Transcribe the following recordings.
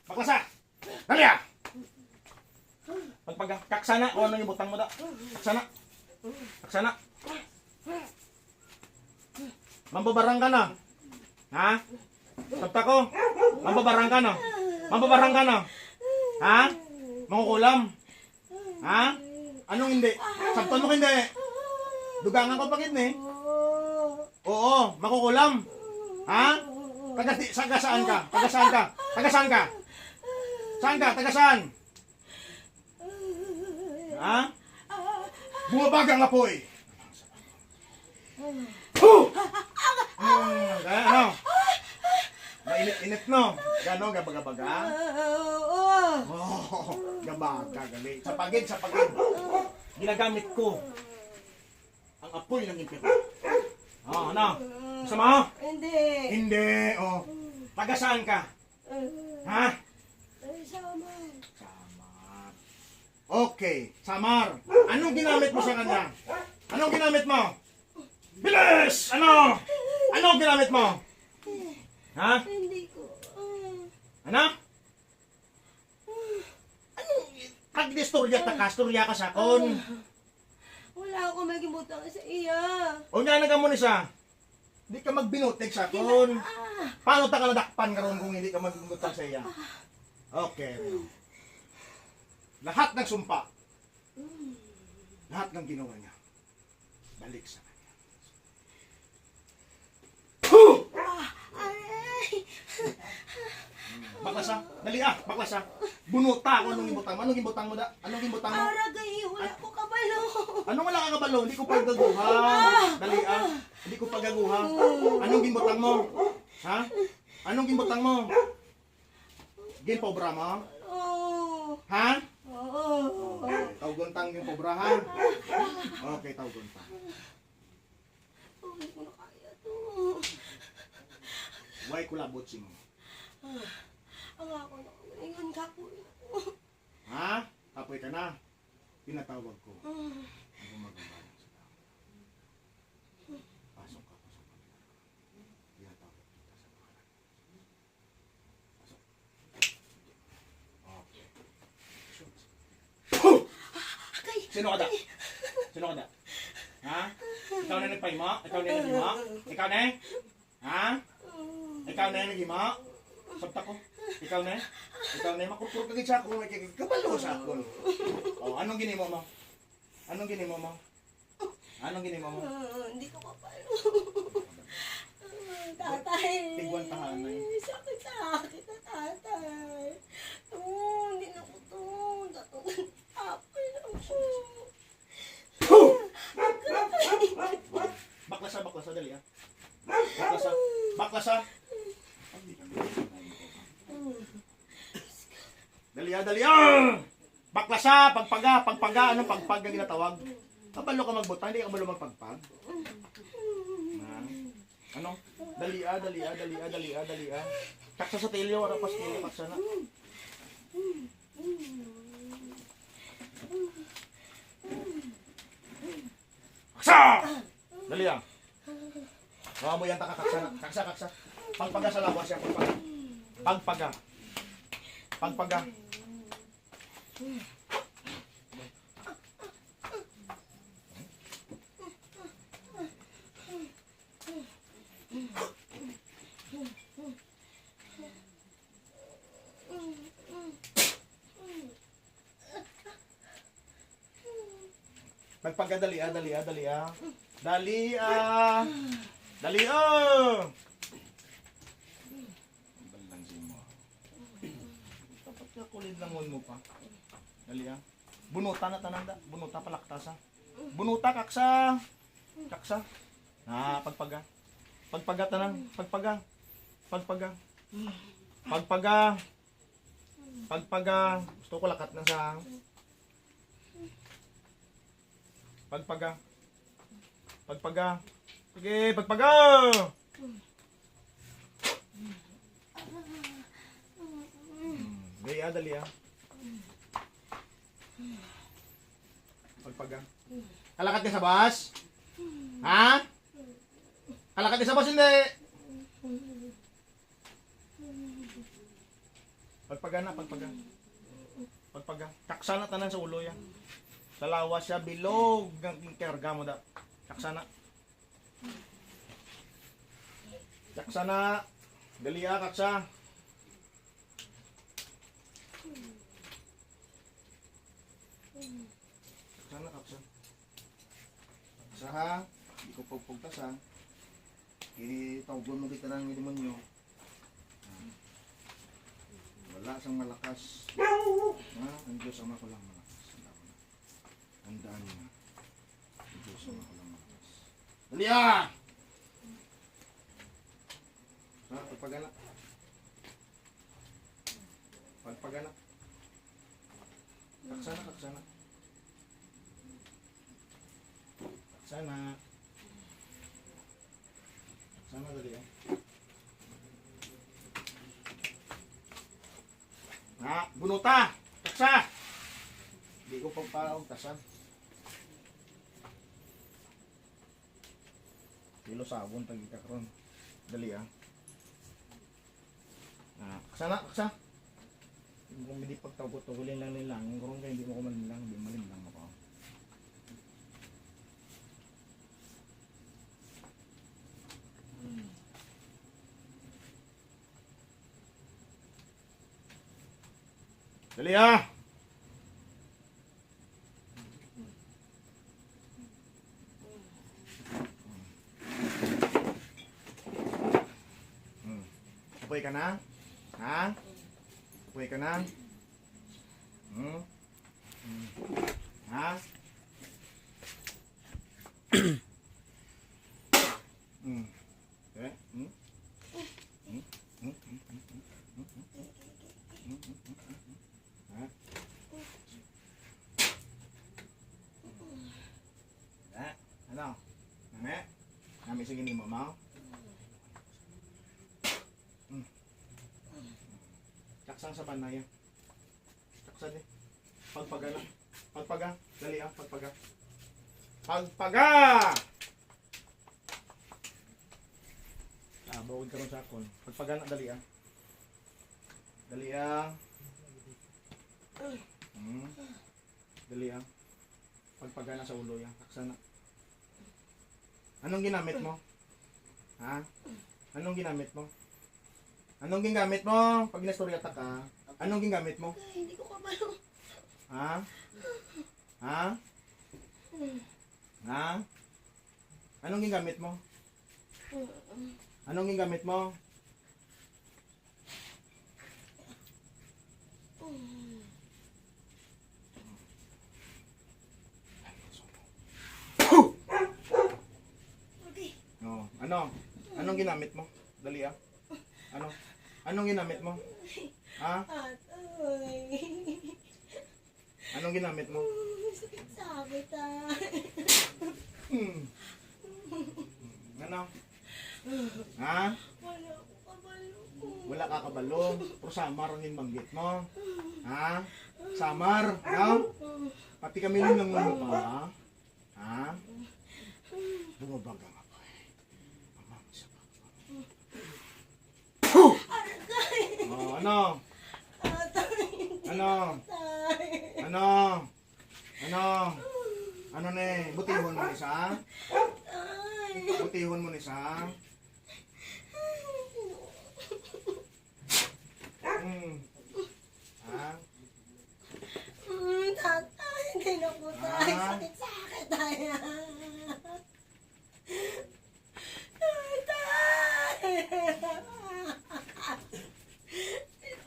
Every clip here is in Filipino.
Baklasa! Dali ah! Pagpaga, kaksana, o ano yung butang mo da? Kaksana. Kaksana. Mambabarang ka na. Ha? Sabta ko. Mambabarang ka na. Mambabarang ka na. Ha? Makukulam. Ha? Anong hindi? Sabtan mo hindi? Dugangan ko pagit ni. Oo, makukulam. Ha? Taga saan ka? Taga saan ka? Taga saan ka? Saan ka? Taga saan? Ha? Bumabaga nga po eh. Ano? Mainit-init no? Gano? Gabaga-baga? Oh, gabaga, gali. Sa pagid. Ginagamit ko ang apoy ng impyerno. Oh, ano? Gusto mo? Hindi, oh. Taga saan ka? Ha? Samar. Samar. Okay, Samar. Anong ginamit mo sa kanya? Anong ginamit mo? Bilis! Ano? Anong ginamit mo? Ha? Hindi ko. Ano? Pag-distorya ka sa kon. Wala ako magimutang sa iya. O nga na ka mo ni siya. Hindi ka magbinutig sa kon. Paano ta ka nadakpan karon kung hindi ka magbutang sa iya? Okay. Lahat ng sumpa. Lahat ng ginawa niya. Balik sa kanya. Baklasa, dali ah, baklasa. Bunuta ako anong gibutang mo. Anong gibutang mo da? Anong gibutang mo? Aragay, wala ko kabalo. Anong wala ka kabalo? Hindi ko paggaguha. Dali ah. Hindi ko paggaguha. Anong gibutang mo? Ha? Anong gibutang mo? Gin pobra mo? Oo. Ha? Oo. Okay, tawgontang yung pobra ha? Okay, tawgontang. Hindi ko na kaya to. Why kulabot si mo? Ang ako na ingon ka ko. Ha? Tapoy ka na. Pinatawag ko. Ang gumagambala sa tao. Pasok ka sa pamilya. Pinatawag kita sa pangalan. Pasok. Okay. Sino ka da? Sino ka da? Ha? Ikaw na nagpahimo? Ikaw na naghimo? Ikaw na? Ha? Ikaw na naghimo? Sabta ko. Ikaw na? Ikaw na makukur ka sa ako. Kabalo sa ako. Oh, anong ginimo mo? Anong ginimo mo? Anong ginimo mo? Hindi ko kapalo. Tatay. Tigwan tahanay. Sakit na tatay. Hindi na ko to. Apay na ko. Baklasa, dali ah. Baklasa. Dali ah. Baklasa, pagpaga, anong pagpag ang ginatawag? Kabalo ka magbutang, hindi ka kabalo magpagpag. Ano? Dali ah. Taksa sa tilyo, wala pa sa tilyo, taksa na. Kaksa! Dali ah. Mga mo yan, kaksa na. Kaksa. Pagpaga sa lawas yan, pagpaga. Pagpaga. Pagpaga, dali ah. Dali ah. Balansin mo. Dapat ka kulid lang mo pa. Dali ah. Bunuta na tananda. Bunuta palaktasa. Bunuta kaksa. Pagpaga. Pagpaga tanan. Pagpaga. Gusto ko lakat na sa pagpaga. Sige, pagpaga. Dali ah. Pagpaga. Kalakat ka sa bus? Ha? Kalakat ka sa bus hindi? Pagpaga na, pagpaga. Pagpaga. Taksa na tanan sa ulo yan. Sa lawas siya, bilog. Ang karga mo da. Taksa na. Taksa na. Dali kaksa. Taksa na, kaksa. Kaksa ha. Hindi ko pagpugtas ha. Itawgon mo kita ng demonyo. Wala siyang malakas. Ang Diyos Ama ko lang malakas. Handaan mo na. Ang Diyos Ama ko lang malakas. Dali ah! Pagpagana. Pagpagana. Kaksana, kaksana. Kaksana. Kaksana dali ah. Bunuta! Taksa! Hindi ko pagparaong tasan. Kilo sabon pag ikakaroon. Dali ah. Kaksa na, kaksa. Kung hindi pagtawgot-tawulin lang nilang, kung kayo hindi mo kumalin lang, hindi malin lang ako. Dali ah! Apoy ka na? Ha? Apoy ka na? Ha? Ano? Name? Nami sige ni mama? Taksang sa banaya. Taksa di. Pagpaga na. Pagpaga. Dali ah, pagpaga. Pagpaga! Bawod ka rin sa akon. Pagpaga na, dali ah. Dali ah. Dali ah. Pagpaga na sa ulo yan. Taksa na. Anong ginamit mo? Ha? Anong ginamit mo? Anong ginamit mo? Pag nastoryata ka, anong ginamit mo? Ay, hindi ko kabalo. Ha? Ha? Ha? Anong ginamit mo? Anong ginamit mo? Okay. Oh, ano? Anong ginamit mo? Dali ah. Ano? Anong ginamit mo? Ha? Atay. Anong ginamit mo? Sakit sa akin, Ano? Ha? Wala ko kabalo. Wala ka kabalo. Pero samar ang manggit mo. Ha? Samar? No? Pati kami lang mo pa. Ha? Bumabaga nga pa eh. Mama, isa pa. Oh, ano? Atay. Ano? Atay. Ano? Ano? Ano ne? Butihon mo ni sa? Atay. Butihon mo ni sa? Ha? Tatay, hindi na po tayo. Ah. Sakit sa akin tayo. Tatay.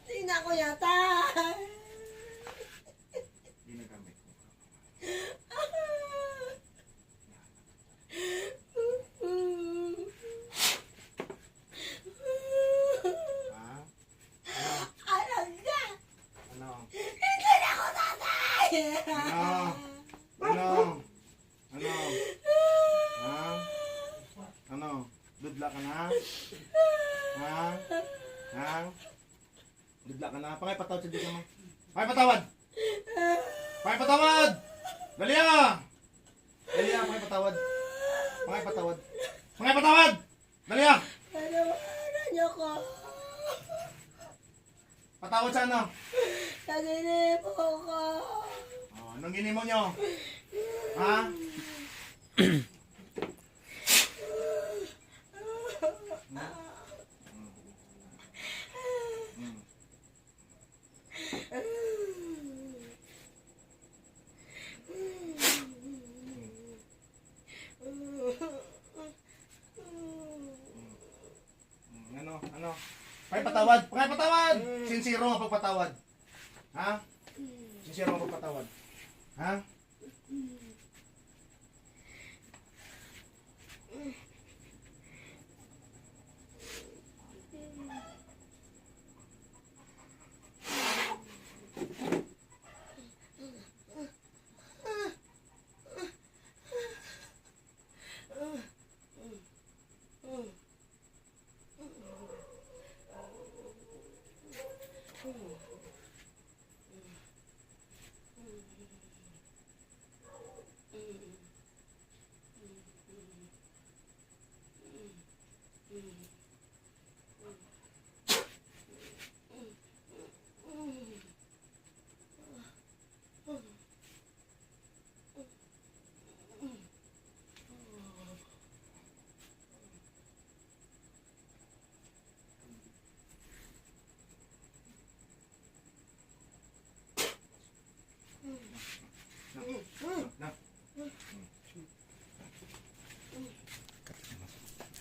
Hindi na ko yata. Ginagamit ko. Ha? Alaga. Ano? Hindi na ko tatay. Ano? Ano? Ano? Ha? Ano? Dudla ka na? Ha? Ha? Dudla ka na? Pakipatawad sa dito mo. Pakipatawad! Pakipatawad! Dali ah! Dali ah, pakipatawad. Pakipatawad. Pakipatawad! Dali ah! Panawaran niyo ko. Patawad sa ano? Naginip ako. Oh, anong ginimo nyo? Ha? Ano? Patawad! Patawad! Sincero ang pagpatawad. Ha? Sincero ang pagpatawad. Ha?